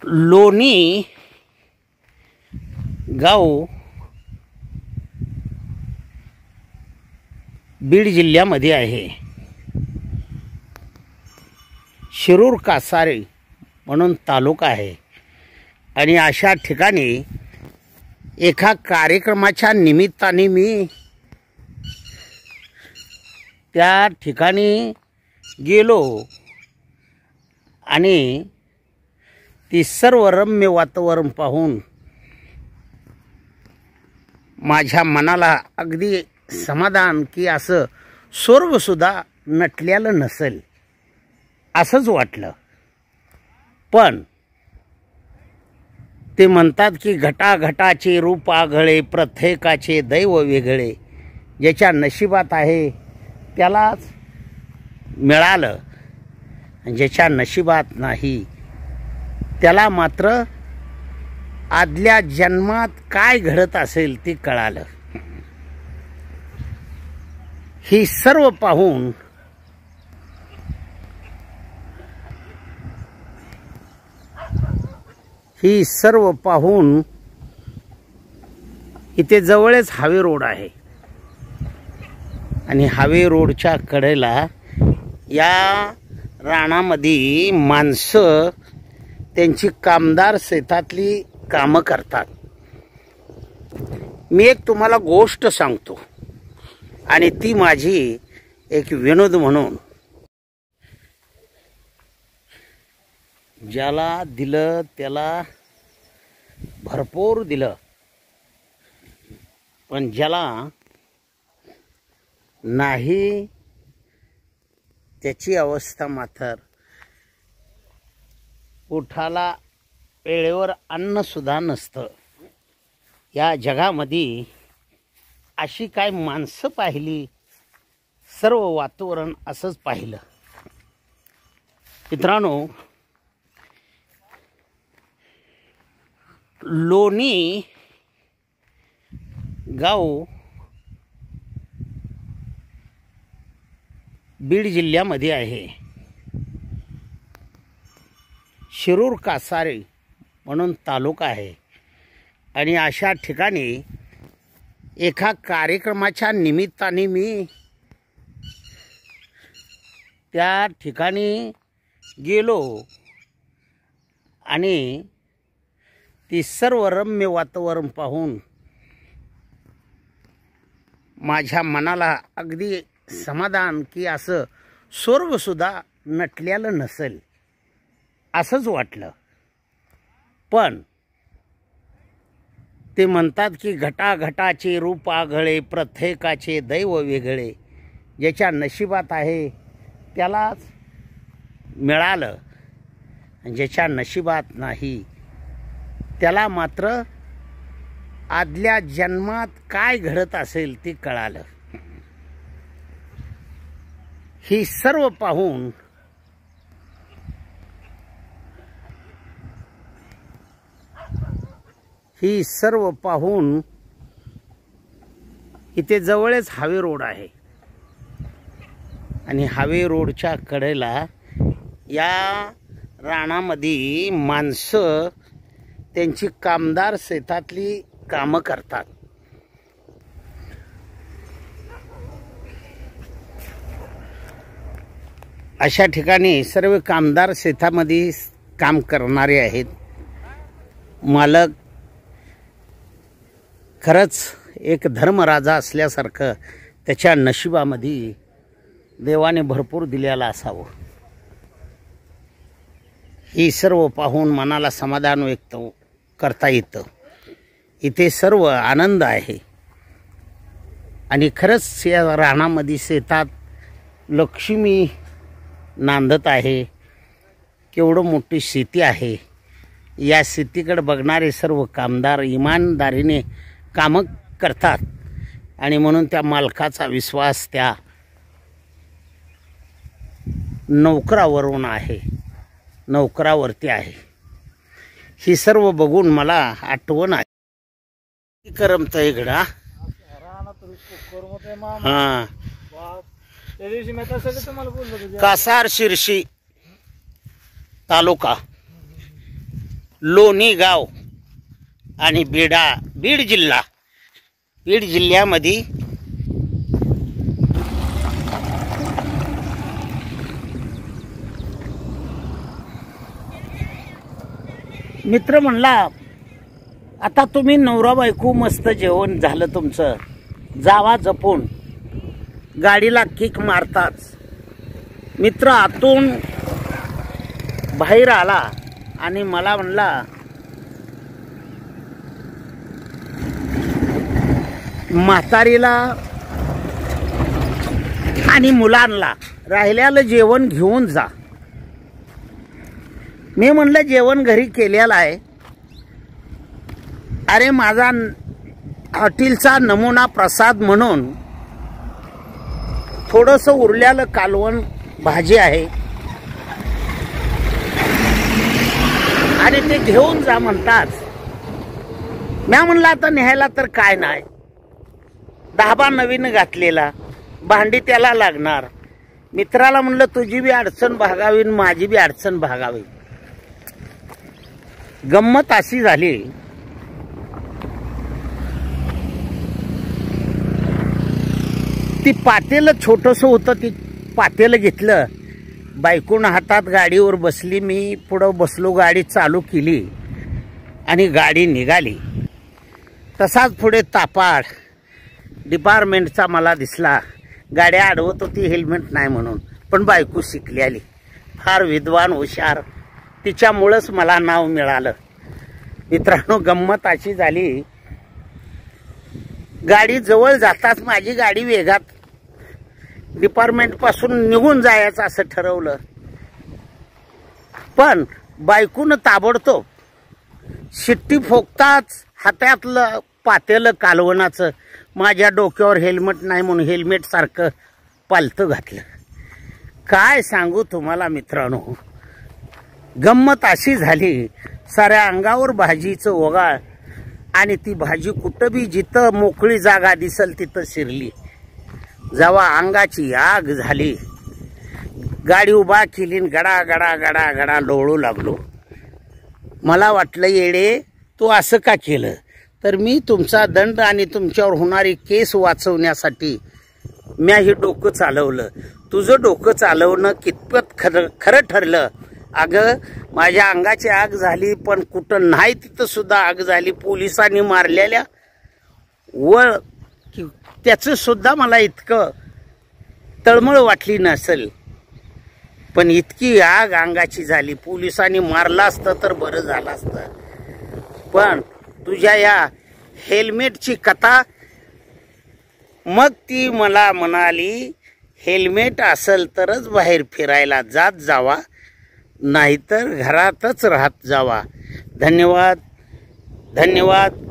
लोणी गाव बीड जिल्ह्यामध्ये आहे. शिरूर कासारे म्हणून तालुका आहे. आणि अशा ठिकाणी एका कार्यक्रमाच्या निमित्ताने मी त्या ठिकाणी गेलो आणि ती सर्व रम्य वातावरण पाहून माझ्या मनाला अगदी समाधान की असं स्वर्गसुद्धा नटलेलं नसेल असंच वाटलं. पण ते म्हणतात की घटाघटाचे रूप आगळे, प्रत्येकाचे दैव वेगळे. ज्याच्या नशिबात आहे त्यालाच मिळालं, ज्याच्या नशिबात नाही त्याला मात्र आदल्या जन्मात काय घडत असेल ते कळालं. ही सर्व पाहून इथे जवळच हावे रोड आहे आणि हावे रोडच्या कडेला या रानामध्ये माणसं त्यांची कामदार शेतातली कामं करतात. मी एक तुम्हाला गोष्ट सांगतो आणि ती माझी एक विनोद म्हणून. ज्याला दिलं त्याला भरपूर दिलं, पण ज्याला नाही त्याची अवस्था मात्र पोटाला वेळेवर अन्न सुद्धा नसतं. या जगामध्ये अशी काय माणसं पाहिली, सर्व वातावरण असंच पाहिलं. मित्रांनो, लोणी गाव बीड जिल्ह्यामध्ये आहे. शिरूर कासारे म्हणून तालुका आहे. आणि अशा ठिकाणी एका कार्यक्रमाच्या निमित्ताने मी त्या ठिकाणी गेलो आणि ती सर्व रम्य वातावरण पाहून माझ्या मनाला अगदी समाधान की असं स्वर्गसुद्धा नटलेलं नसेल असंच वाटलं. पण ते म्हणतात की घटाघटाचे रूप आगळे, प्रत्येकाचे दैव वेगळे. ज्याच्या नशिबात आहे त्यालाच मिळालं, ज्याच्या नशिबात नाही त्याला मात्र आदल्या जन्मात काय घडत असेल ते कळालं. ही सर्व पाहून इथे जवळच हावे रोड आहे आणि हावे रोडच्या कडेला या रानामध्ये माणसं त्यांची कामदार शेतातली कामं करतात. अशा ठिकाणी सर्व कामदार शेतामध्ये काम करणारे आहेत. मालक खरंच एक धर्मराजा असल्यासारखं त्याच्या नशिबामध्ये देवाने भरपूर दिलेला असावं. ही सर्व पाहून मनाला समाधान व्यक्त करता येतं. इथे सर्व आनंद आहे आणि खरंच या रानामध्ये शेतात लक्ष्मी नांदत आहे. केवढं मोठी शेती आहे. या शेतीकडे बघणारे सर्व कामदार इमानदारीने कामं करतात आणि म्हणून त्या मालकाचा विश्वास त्या नोकरावरती आहे. ही सर्व बघून मला आठवण आहे. करमतय गडा हां कासार शिरशी तालुका लोणी गाव आणि बीड जिल्ह्यामध्ये मित्र म्हणला, आता तुम्ही नवरा बायको मस्त जेवण झालं तुमचं, जावा जपून. गाडीला किक मारताच मित्र आतून बाहेर आला आणि मला म्हणला, म्हातारीला आणि मुलांना राहिलेलं जेवण घेऊन जा. मी म्हणलं जेवण घरी केलेलं आहे. अरे माझा हॉटेलचा नमुना प्रसाद म्हणून थोडंसं उरलेलं कालवण भाजी आहे आणि ते घेऊन जा म्हणतात. मी म्हणलं आता न्यायला तर काय नाही, धाबा नवीन घातलेला, भांडी त्याला लागणार. मित्राला म्हणलं तुझी बी अडचण भागावी माझी बी अडचण भागावी. गंमत अशी झाली, ती पातेलं छोटंसं होतं, ती पातेलं घेतलं, बायकोन हातात गाडीवर बसली, मी पुढं बसलो, गाडी चालू केली आणि गाडी निघाली. तसाच पुढे तापाड डिपार्टमेंटचा मला दिसला. गाड्या अडवत होती हेल्मेट नाही म्हणून, पण बायको शिकली आली, फार विद्वान हुशार, तिच्यामुळंच मला नाव मिळालं. मित्रांनो गंमत अशी झाली, गाडी जवळ जाताच माझी गाडी वेगात डिपार्टमेंट पासून निघून जायचं असं ठरवलं, पण बायकोनं ताबडतोब शिट्टी फोकताच हातातलं पातेलं कालवणाचं माझ्या डोक्यावर हेल्मेट नाही म्हणून हेल्मेट सारखं पालतं घातलं. काय सांगू तुम्हाला मित्रांनो, गंमत अशी झाली, साऱ्या अंगावर भाजीचं ओघाळ आणि ती भाजी कुठं बी जिथं मोकळी जागा दिसल तिथं शिरली. जेव्हा अंगाची आग झाली, गाडी उभा केली, गडा गडा गडा गडा लोळू लागलो. मला वाटलं येडे तू असं का केलं? तर मी तुमचा दंड आणि तुमच्यावर होणारी केस वाचवण्यासाठी मी हे डोकं चालवलं. तुझं डोकं चालवणं कितपत खरं ठरलं? अगं माझ्या अंगाची आग झाली, पण कुठं नाही तिथं सुद्धा आग झाली. पोलिसांनी मारलेल्या वळ त्याचं सुद्धा मला इतकं तळमळ वाटली नसेल, पण इतकी आग अंगाची झाली. पोलिसांनी मारलं असतं तर बरं झालं असतं. पण तुझ्या या हेल्मेटची कथा, मग ती मला म्हणाली, हेल्मेट असेल तरच बाहेर फिरायला जात जावा, नाहीतर घरातच राहत जावा. धन्यवाद, धन्यवाद.